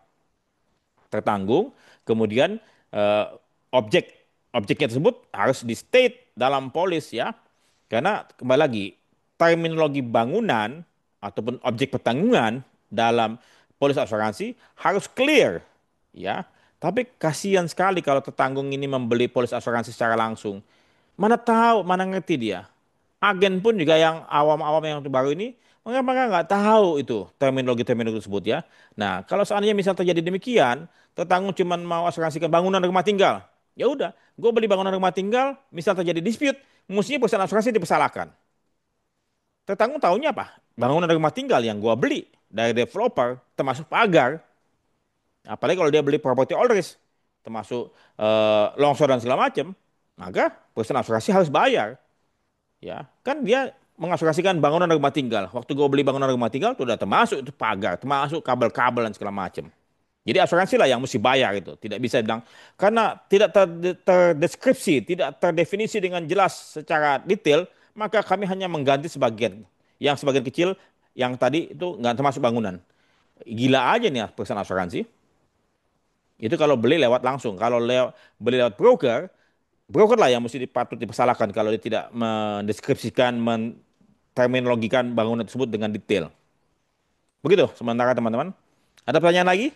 tertanggung. Kemudian eh, objeknya tersebut harus di state dalam polis ya. Karena kembali lagi terminologi bangunan ataupun objek pertanggungan dalam polis asuransi harus clear ya. Tapi kasihan sekali kalau tertanggung ini membeli polis asuransi secara langsung. Mana tahu, mana ngerti dia. Agen pun juga yang awam-awam yang baru ini, mereka nggak tahu itu terminologi-terminologi tersebut ya. Nah, kalau seandainya misal terjadi demikian, tetanggung cuma mau asuransikan bangunan rumah tinggal, Ya udah, gue beli bangunan rumah tinggal, misal terjadi dispute, mestinya perusahaan asuransi dipersalahkan. Tetanggung tahunya apa? Bangunan rumah tinggal yang gue beli dari developer, termasuk pagar, apalagi kalau dia beli property all risk, termasuk longsor dan segala macam, maka perusahaan asuransi harus bayar. Ya, kan dia mengasuransikan bangunan rumah tinggal. Waktu gue beli bangunan rumah tinggal, itu udah termasuk itu pagar, termasuk kabel-kabel dan segala macam. Jadi asuransi lah yang mesti bayar itu. Tidak bisa bilang karena tidak terdeskripsi, tidak terdefinisi dengan jelas secara detail, maka kami hanya mengganti sebagian. Yang sebagian kecil yang tadi itu nggak termasuk bangunan. Gila aja nih perusahaan asuransi. Itu kalau beli lewat langsung. Kalau beli lewat broker, broker lah yang mesti patut dipersalahkan kalau dia tidak mendeskripsikan, terminologikan bangunan tersebut dengan detail. Begitu sementara teman-teman. Ada pertanyaan lagi?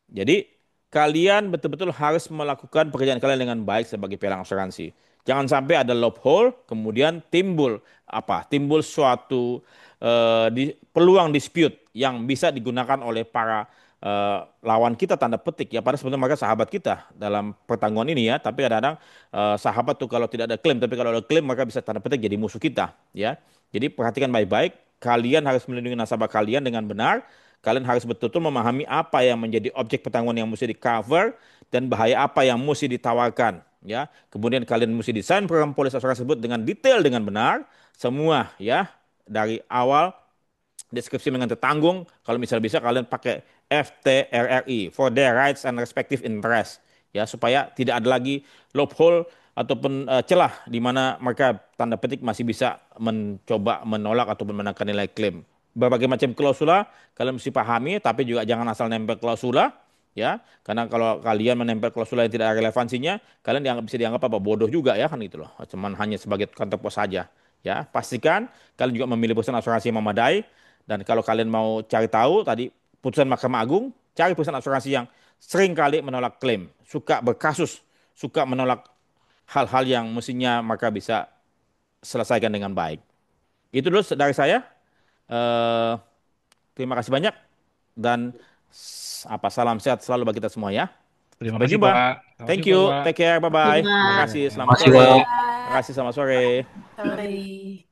Jadi kalian betul-betul harus melakukan pekerjaan kalian dengan baik sebagai pialang asuransi. Jangan sampai ada loophole, kemudian timbul apa? Timbul suatu peluang dispute yang bisa digunakan oleh para lawan kita tanda petik ya. Padahal sebenarnya mereka sahabat kita dalam pertanggungan ini ya. Tapi kadang-kadang sahabat tuh kalau tidak ada klaim, tapi kalau ada klaim mereka bisa tanda petik jadi musuh kita ya. Jadi perhatikan baik-baik. Kalian harus melindungi nasabah kalian dengan benar. Kalian harus betul-betul memahami apa yang menjadi objek pertanggungan yang mesti di cover dan bahaya apa yang mesti ditawarkan ya. Kemudian kalian mesti desain program polis asuransi tersebut dengan detail dengan benar semua ya dari awal deskripsi dengan tertanggung. Kalau misalnya bisa kalian pakai FTRRI for their rights and respective interest ya supaya tidak ada lagi loophole ataupun celah di mana mereka tanda petik masih bisa mencoba menolak ataupun menekan nilai klaim. Berbagai macam klausula kalian mesti pahami, tapi juga jangan asal nempel klausula ya, karena kalau kalian menempel klausula yang tidak ada relevansinya, kalian bisa dianggap apa bodoh juga ya kan gitu loh, cuman hanya sebagai counter pos saja ya. Pastikan kalian juga memilih perusahaan asuransi yang memadai, dan kalau kalian mau cari tahu tadi putusan Mahkamah Agung, cari perusahaan asuransi yang sering kali menolak klaim, suka berkasus, suka menolak hal-hal yang mestinya mereka bisa selesaikan dengan baik. Itu dulu dari saya. Eh, Terima kasih banyak dan salam sehat selalu bagi kita semua ya. Terima Sampai kasih jumpa. Pak. Terima kasih Thank you. Pak. Take care. Bye Oke, bye. Terima Pak. kasih. Selamat Makasih, sore. Pak. Terima kasih. Selamat sore. Sore.